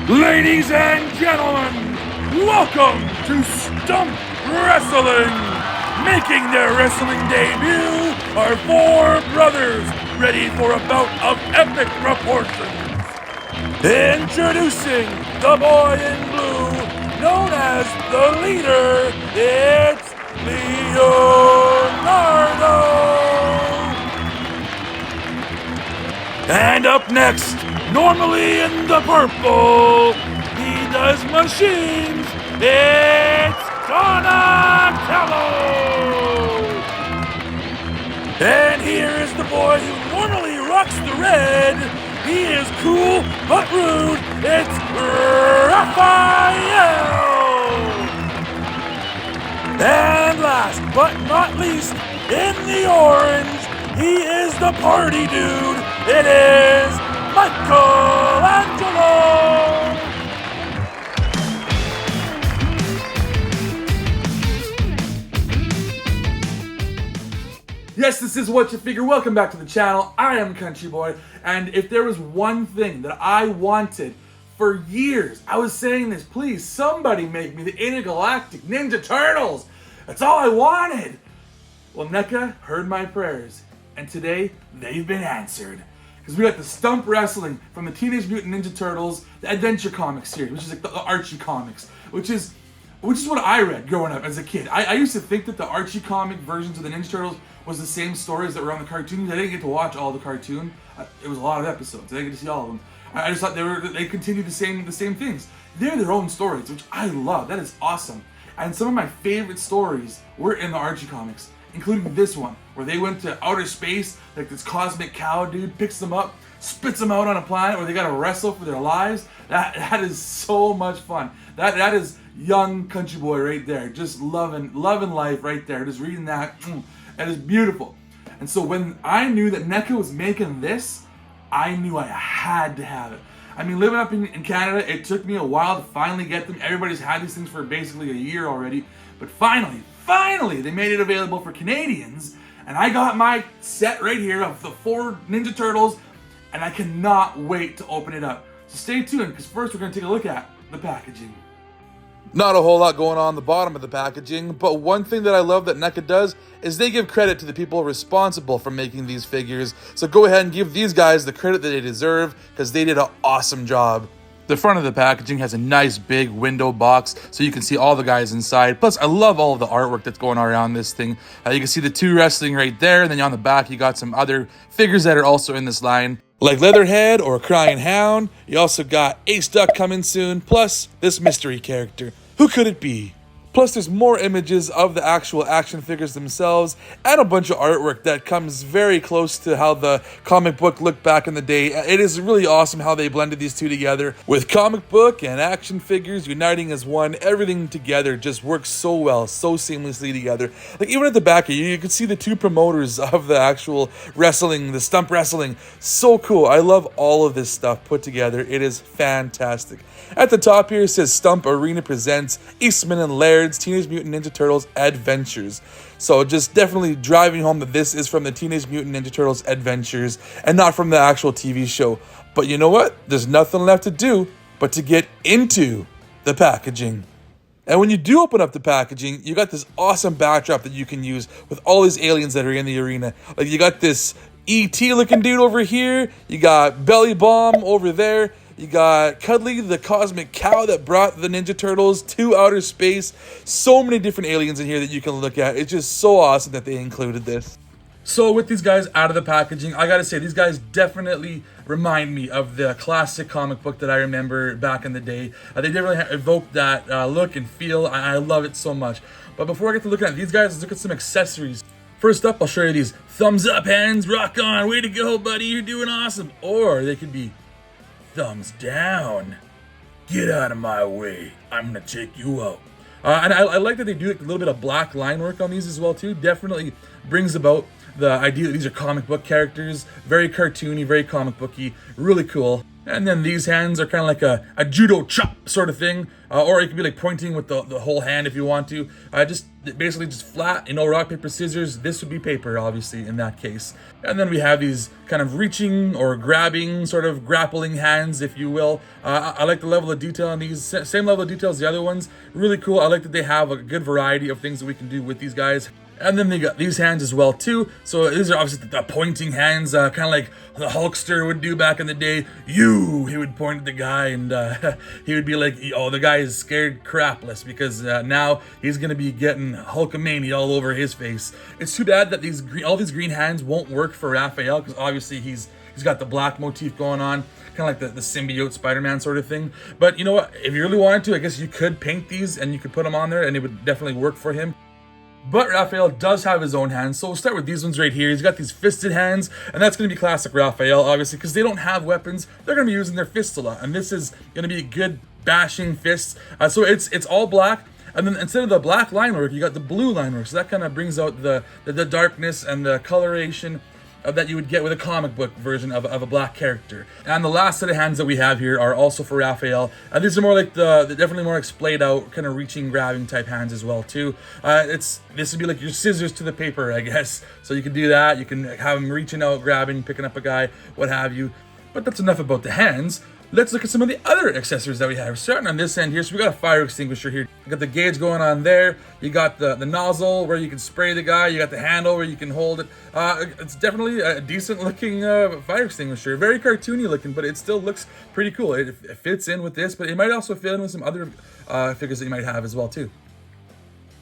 Ladies and gentlemen, welcome to Stump Wrestling. Making their wrestling debut are four brothers ready for a bout of epic proportions. Introducing the boy in blue, known as the leader, it's Leonardo. And up next, normally in the purple, he does machines, it's Donatello! And here is the boy who normally rocks the red. He is cool but rude, it's Raphael! And last but not least, in the orange, he is the party dude. It is Michelangelo! Yes, this is Whatcha Figure. Welcome back to the channel. I am Country Boy, and if there was one thing that I wanted for years, I was saying this, please, somebody make me the Intergalactic Ninja Turtles. That's all I wanted. Well, NECA heard my prayers, and today they've been answered. Because we got the Stump Wrestling from the Teenage Mutant Ninja Turtles, the Adventure Comics series, which is like the Archie comics, which is what I read growing up as a kid. I used to think that the Archie comic versions of the Ninja Turtles was the same stories that were on the cartoons. I didn't get to watch all the cartoon. It was a lot of episodes. I didn't get to see all of them. I just thought they continued the same things. They're their own stories, which I love. That is awesome. And some of my favorite stories were in the Archie comics, including this one, where they went to outer space, like this cosmic cow dude picks them up, spits them out on a planet where they gotta wrestle for their lives. That is so much fun. That is young Country Boy right there, just loving life right there, just reading that. It is beautiful. And so when I knew that NECA was making this, I knew I had to have it. I mean, living up in Canada, it took me a while to finally get them. Everybody's had these things for basically a year already, but finally, they made it available for Canadians, and I got my set right here of the 4 Ninja Turtles, and I cannot wait to open it up. So stay tuned, because first we're going to take a look at the packaging. Not a whole lot going on the bottom of the packaging, but one thing that I love that NECA does is they give credit to the people responsible for making these figures. So go ahead and give these guys the credit that they deserve, because they did an awesome job. The front of the packaging has a nice big window box so you can see all the guys inside. Plus, I love all of the artwork that's going on around this thing. You can see the 2 wrestling right there, and then on the back you got some other figures that are also in this line, like Leatherhead or Crying Hound. You also got Ace Duck coming soon, plus this mystery character. Who could it be? Plus, there's more images of the actual action figures themselves and a bunch of artwork that comes very close to how the comic book looked back in the day. It is really awesome how they blended these two together. With comic book and action figures uniting as one, everything together just works so well, so seamlessly together. Like even at the back of you can see the 2 promoters of the actual wrestling, the Stump Wrestling. So cool. I love all of this stuff put together. It is fantastic. At the top here it says Stump Arena presents Eastman and Laird's Teenage Mutant Ninja Turtles Adventures. So just definitely driving home that this is from the Teenage Mutant Ninja Turtles Adventures and not from the actual TV show. But you know what? There's nothing left to do but to get into the packaging. And when you do open up the packaging, you got this awesome backdrop that you can use with all these aliens that are in the arena. Like you got this E.T. looking dude over here, you got Belly Bomb over there, you got Cuddly, the cosmic cow that brought the Ninja Turtles to outer space. So many different aliens in here that you can look at. It's just so awesome that they included this. So with these guys out of the packaging, I gotta say, these guys definitely remind me of the classic comic book that I remember back in the day. They definitely evoke that look and feel. I love it so much. But before I get to looking at these guys, let's look at some accessories. First up, I'll show you these thumbs up hands. Rock on, way to go, buddy, you're doing awesome. Or they could be thumbs down. Get out of my way. I'm gonna check you out. And I like that they do a little bit of black line work on these as well too. Definitely brings about the idea that these are comic book characters. Very cartoony, very comic booky, really cool. And then these hands are kind of like a judo chop sort of thing. Or you can be like pointing with the whole hand if you want to. Just basically just flat, rock, paper, scissors. This would be paper, obviously, in that case. And then we have these kind of reaching or grabbing, sort of grappling hands, if you will. I like the level of detail on these. Same level of detail as the other ones. Really cool. I like that they have a good variety of things that we can do with these guys. And then they got these hands as well too. So these are obviously the pointing hands, kind of like the Hulkster would do back in the day. He would point at the guy, and he would be like, oh, the guy is scared crapless, because now he's gonna be getting Hulkamania all over his face. It's too bad that all these green hands won't work for Raphael, because obviously he's got the black motif going on, kind of like the symbiote Spider-Man sort of thing. But you know what? If you really wanted to, I guess you could paint these and you could put them on there, and it would definitely work for him. But Raphael does have his own hands, so we'll start with these ones right here. He's got these fisted hands, and that's going to be classic Raphael, obviously, because they don't have weapons. They're going to be using their fists a lot, and this is going to be good bashing fists. So it's all black, and then instead of the black line work, you got the blue line work. So that kind of brings out the darkness and the coloration that you would get with a comic book version of a black character. And the last set of hands that we have here are also for Raphael. These are more like the definitely more like splayed out, kind of reaching, grabbing type hands as well too. This would be like your scissors to the paper, I guess. So you can do that. You can have him reaching out, grabbing, picking up a guy, what have you. But that's enough about the hands. Let's look at some of the other accessories that we have. Starting on this end here, so we got a fire extinguisher here. You got the gauge going on there. You got the nozzle where you can spray the guy. You got the handle where you can hold it. It's definitely a decent looking fire extinguisher. Very cartoony looking, but it still looks pretty cool. It fits in with this, but it might also fit in with some other figures that you might have as well too.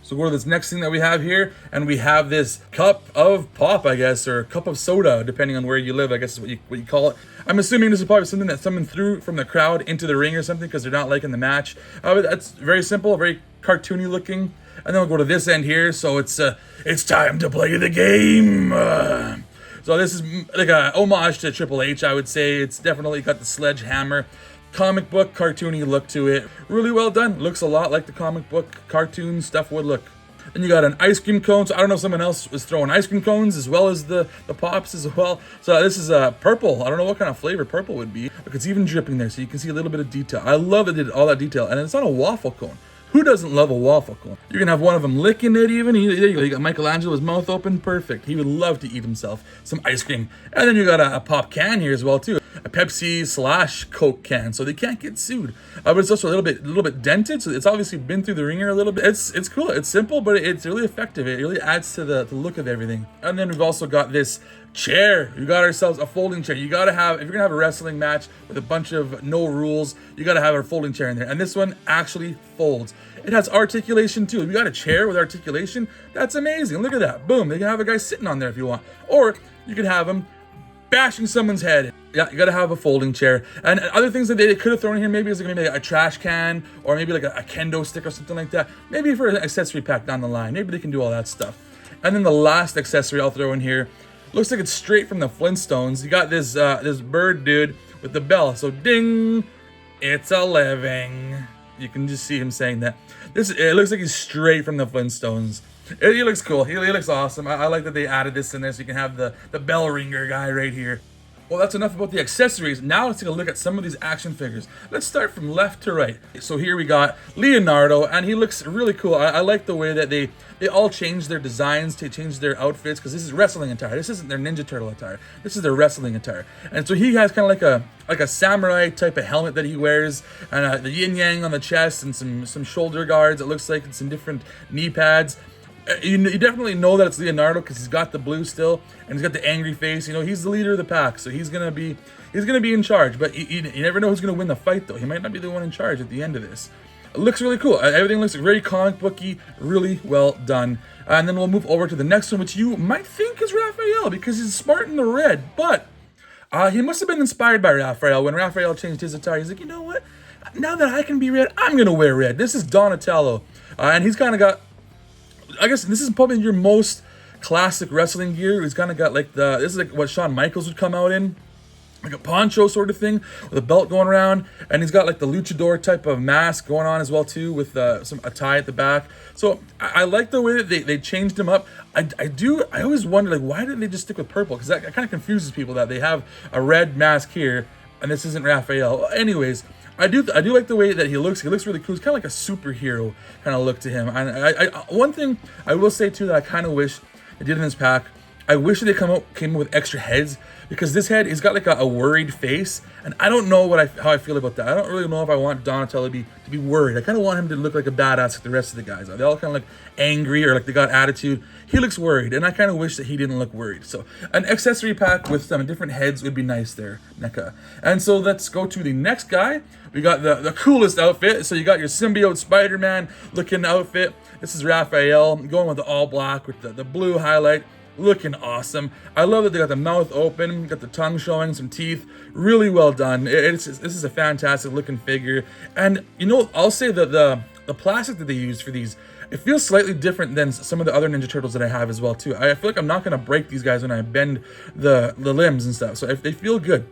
So go to this next thing that we have here, and we have this cup of pop, I guess, or cup of soda, depending on where you live, I guess is what you call it. I'm assuming this is probably something that someone threw from the crowd into the ring or something, because they're not liking the match. But that's very simple, very cartoony looking. And then we'll go to this end here, so it's time to play the game. So this is like a homage to Triple H, I would say. It's definitely got the sledgehammer comic book cartoony look to it. Really well done. Looks a lot like the comic book cartoon stuff would look. Then you got an ice cream cone. So I don't know if someone else was throwing ice cream cones as well as the pops as well. So this is purple. I don't know what kind of flavor purple would be. Look, it's even dripping there, so you can see a little bit of detail. I love that they did all that detail, and it's on a waffle cone. Who doesn't love a waffle cone? You can have one of them licking it even. There you go. You got Michelangelo's mouth open. Perfect. He would love to eat himself some ice cream. And then you got a pop can here as well too. A Pepsi / Coke can, so they can't get sued. But it's also a little bit dented, so it's obviously been through the ringer a little bit. It's cool. It's simple, but it's really effective. It really adds to the look of everything. And then we've also got this chair. We got ourselves a folding chair. You gotta have, if you're gonna have a wrestling match with a bunch of no rules, you gotta have a folding chair in there. And this one actually folds. It has articulation too. If you got a chair with articulation, that's amazing. Look at that. Boom. They can have a guy sitting on there if you want. Or you could have him bashing someone's head. Yeah, you gotta have a folding chair. And other things that they could have thrown in here, maybe is maybe a trash can, or maybe like a kendo stick or something like that. Maybe for an accessory pack down the line. Maybe they can do all that stuff. And then the last accessory I'll throw in here, looks like it's straight from the Flintstones. You got this this bird dude with the bell. So ding, it's a living. You can just see him saying that. It looks like he's straight from the Flintstones. He looks cool. He looks awesome. I like that they added this in there, so you can have the bell ringer guy right here. Well, that's enough about the accessories. Now let's take a look at some of these action figures. Let's start from left to right. So here we got Leonardo, and he looks really cool. I like the way that they all changed their designs, to change their outfits, because this is wrestling attire. This isn't their Ninja Turtle attire. This is their wrestling attire. And so he has kind of like a samurai type of helmet that he wears, and the yin yang on the chest, and some shoulder guards. It looks like, and some different knee pads. You definitely know that it's Leonardo because he's got the blue still, and he's got the angry face. You know, he's the leader of the pack, so he's gonna be in charge. But you never know who's gonna win the fight, though. He might not be the one in charge at the end of this. It looks really cool. Everything looks very comic booky, really well done. And then we'll move over to the next one, which you might think is Raphael because he's smart in the red, but he must have been inspired by Raphael. When Raphael changed his attire, he's like, you know what? Now that I can be red, I'm gonna wear red. This is Donatello, and he's kind of got, I guess this is probably your most classic wrestling gear. He's kind of got like this is like what Shawn Michaels would come out in, like a poncho sort of thing with a belt going around, and he's got like the luchador type of mask going on as well too, with a tie at the back. So I like the way that they changed him up. I always wonder, like, why didn't they just stick with purple? Because that kind of confuses people that they have a red mask here and this isn't Raphael. Anyways, I do like the way that he looks. He looks really cool. He's kind of like a superhero kind of look to him. And one thing I will say too that I kind of wish they did in this pack, I wish that they came up with extra heads, because this head, he's got like a worried face, and I don't know how I feel about that. I don't really know if I want Donatello to be worried. I kind of want him to look like a badass like the rest of the guys. They all kind of look angry, or like they got attitude. He looks worried, and I kind of wish that he didn't look worried. So an accessory pack with some different heads would be nice there, NECA. And so let's go to the next guy. We got the coolest outfit. So you got your symbiote Spider-Man looking outfit. This is Raphael going with the all black with the blue highlight. Looking awesome. I love that they got the mouth open, got the tongue showing, some teeth. Really well done. This is a fantastic looking figure. And you know, I'll say that the plastic that they use for these, it feels slightly different than some of the other Ninja Turtles that I have as well too. I feel like I'm not gonna break these guys when I bend the limbs and stuff. So if they feel good.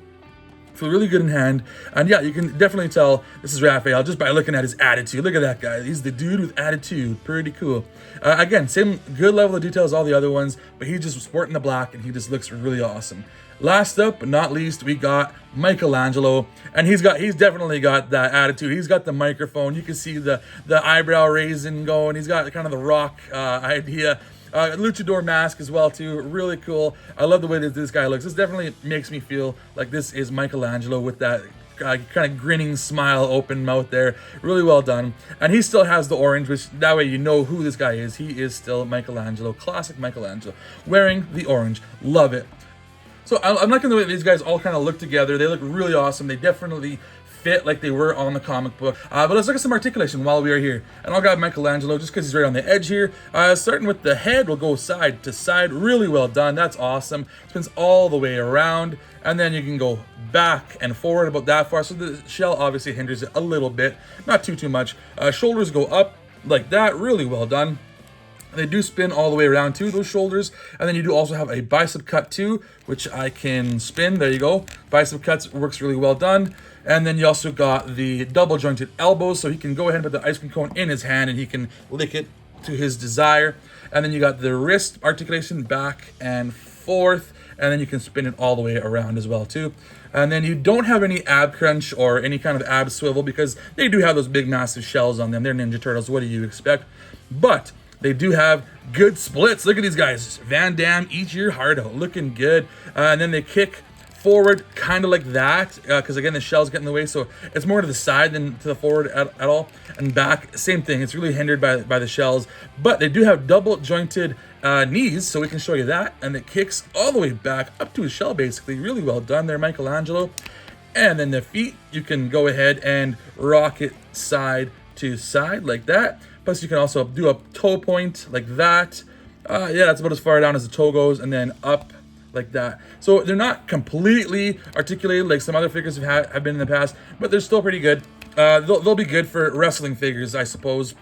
Feel really good in hand. And yeah, you can definitely tell this is Raphael just by looking at his attitude. Look at that guy. He's the dude with attitude. Pretty cool. Again, same good level of detail as all the other ones, but he's just sporting the black and he just looks really awesome. Last up but not least, we got Michelangelo, and he's definitely got that attitude. He's got the microphone. You can see the eyebrow raising going. He's got kind of the rock idea. Luchador mask as well too, really cool. I love the way that this guy looks. This definitely makes me feel like this is Michelangelo with that kind of grinning smile, open mouth there. Really well done. And he still has the orange, which that way you know who this guy is. He is still Michelangelo, classic Michelangelo, wearing the orange. Love it. So I'm liking the way these guys all kind of look together. They look really awesome. They definitely fit like they were on the comic book. But let's look at some articulation while we are here. And I'll grab Michelangelo just because he's right on the edge here. Starting with the head, we'll go side to side. Really well done. That's awesome. Spins all the way around. And then you can go back and forward about that far. So the shell obviously hinders it a little bit. Not too much. Shoulders go up like that. Really well done. They do spin all the way around too, those shoulders. And then you do also have a bicep cut too, which I can spin. There you go. Bicep cuts works really well done. And then you also got the double jointed elbows, so he can go ahead and put the ice cream cone in his hand and he can lick it to his desire. And then you got the wrist articulation back and forth, and then you can spin it all the way around as well too. And then you don't have any ab crunch or any kind of ab swivel because they do have those big massive shells on them. They're Ninja Turtles, what do you expect? But they do have good splits. Look at these guys. Van Damme, eat your heart out. Looking good. And then they kick forward kind of like that, because again the shells get in the way, so it's more to the side than to the forward at all. And back, same thing, it's really hindered by the shells. But they do have double jointed knees, so we can show you that. And it kicks all the way back up to his shell basically. Really well done there, Michelangelo. And then the feet, you can go ahead and rock it side to side like that. Plus you can also do a toe point like that. Yeah, that's about as far down as the toe goes, and then up like that. So they're not completely articulated like some other figures have been in the past, but they're still pretty good. They'll be good for wrestling figures, I suppose.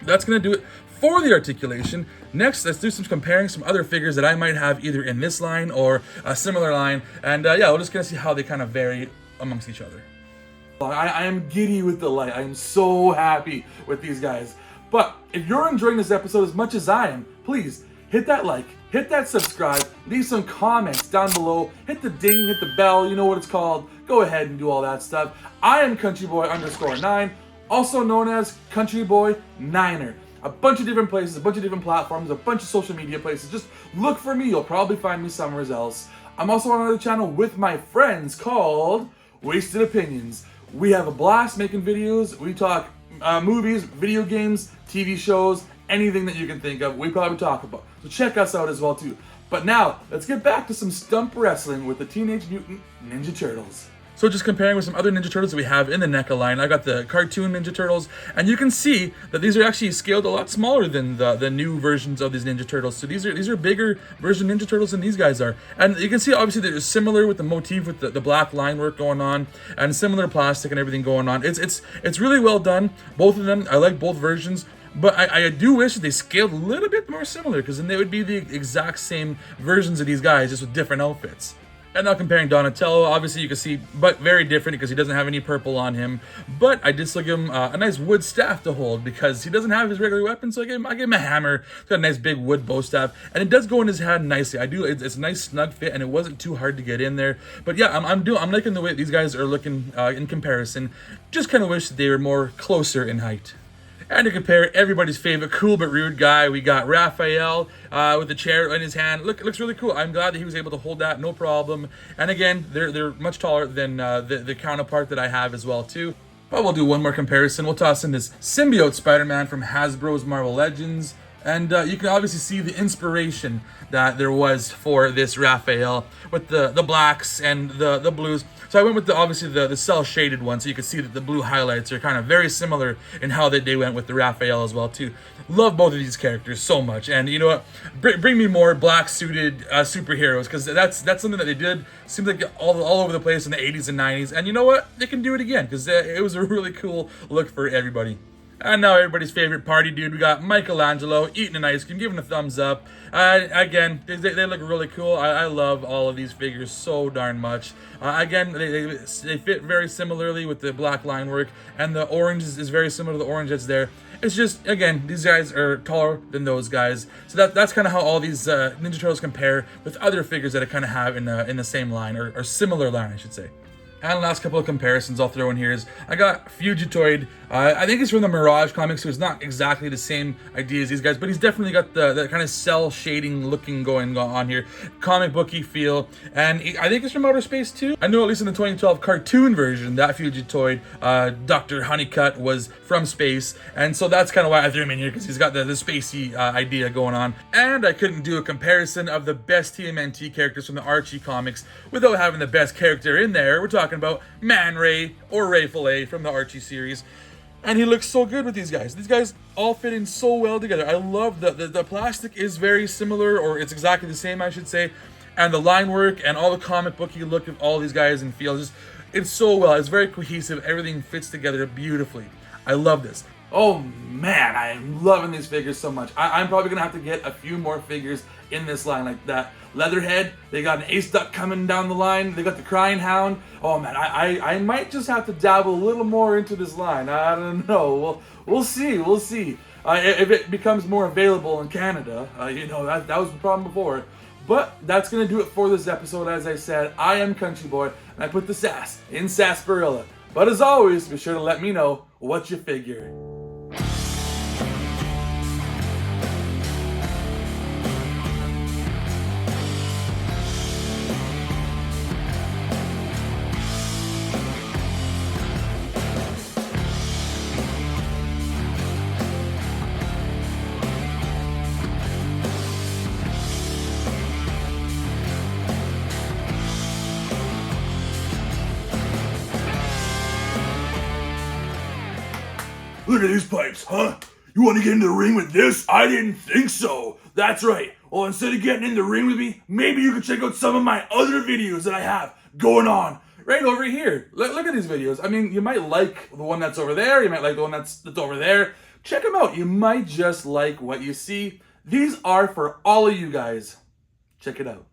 That's gonna do it for the articulation. Next, let's do some comparing some other figures that I might have either in this line or a similar line. And yeah, we're just gonna see how they kind of vary amongst each other. I am giddy with delight. I am so happy with these guys. But if you're enjoying this episode as much as I am, please hit that like, hit that subscribe, leave some comments down below, hit the ding, hit the bell, you know what it's called. Go ahead and do all that stuff. I am CountryBoy_9, also known as CountryBoyNiner. A bunch of different places, a bunch of different platforms, a bunch of social media places. Just look for me, you'll probably find me somewhere else. I'm also on another channel with my friends called Wasted Opinions. We have a blast making videos. We talk movies, video games, TV shows, anything that you can think of, we probably talk about. So check us out as well too. But now, let's get back to some stump wrestling with the Teenage Mutant Ninja Turtles. So just comparing with some other Ninja Turtles that we have in the NECA line, I got the cartoon Ninja Turtles, and you can see that these are actually scaled a lot smaller than the new versions of these Ninja Turtles. So these are bigger version Ninja Turtles than these guys are. And you can see obviously they're similar with the motif with the black line work going on, and similar plastic and everything going on. It's really well done. Both of them, I like both versions. But I do wish that they scaled a little bit more similar, because then they would be the exact same versions of these guys, just with different outfits. And now comparing Donatello, obviously you can see, but very different because he doesn't have any purple on him. But I did still give him a nice wood staff to hold because he doesn't have his regular weapon. So I gave him a hammer. It's got a nice big wood bow staff, and it does go in his hand nicely. It's a nice snug fit, and it wasn't too hard to get in there. But yeah, I'm liking the way these guys are looking in comparison. Just kind of wish that they were more closer in height. And to compare everybody's favorite cool but rude guy, we got Raphael with the chair in his hand. Looks really cool. I'm glad that he was able to hold that, no problem. And again, they're much taller than the counterpart that I have as well too. But we'll do one more comparison. We'll toss in this symbiote Spider-Man from Hasbro's Marvel Legends. And you can obviously see the inspiration that there was for this Raphael with the blacks and the blues. So I went with obviously the cell shaded one, so you can see that the blue highlights are kind of very similar in how they went with the Raphael as well too. Love both of these characters so much, and you know what? Bring me more black suited superheroes, because that's something that they did. Seems like all over the place in the 80s and 90s, and you know what? They can do it again because it was a really cool look for everybody. And now everybody's favorite party dude, we got Michelangelo eating an ice cream, giving a thumbs up. Again, they look really cool. I love all of these figures so darn much. Again, they fit very similarly with the black line work, and the orange is very similar to the orange that's there. It's just, again, these guys are taller than those guys. So that's kind of how all these Ninja Turtles compare with other figures that I kind of have in the same line, or similar line, I should say. And last couple of comparisons I'll throw in here is I got Fugitoid. I think he's from the Mirage comics, so it's not exactly the same idea as these guys, but he's definitely got the kind of cell shading looking going on here. Comic booky feel. And I think he's from outer space too. I know at least in the 2012 cartoon version, that Fugitoid, Dr. Honeycutt, was from space. And so that's kind of why I threw him in here, because he's got the spacey idea going on. And I couldn't do a comparison of the best TMNT characters from the Archie comics without having the best character in there. We're talking about Man Ray, or Ray Fillet from the Archie series. And he looks so good with these guys. These guys all fit in so well together. I love the plastic is very similar, or it's exactly the same, I should say. And the line work and all the comic booky look of all these guys and feels, it's so well. It's very cohesive. Everything fits together beautifully. I love this. Oh man, I am loving these figures so much. I'm probably gonna have to get a few more figures in this line, like that Leatherhead. They got an Ace Duck coming down the line. They got the Crying Hound. Oh man, I might just have to dabble a little more into this line. I don't know. We'll see. We'll see. If it becomes more available in Canada, you know, that was the problem before. But that's gonna do it for this episode. As I said, I am Country Boy, and I put the sass in Sarsaparilla. But as always, be sure to let me know what you figure. Look at these pipes, huh? You want to get in the ring with this? I didn't think so. That's right. Well, instead of getting in the ring with me, maybe you can check out some of my other videos that I have going on right over here. Look at these videos. I mean, you might like the one that's over there. You might like the one that's over there. Check them out. You might just like what you see. These are for all of you guys. Check it out.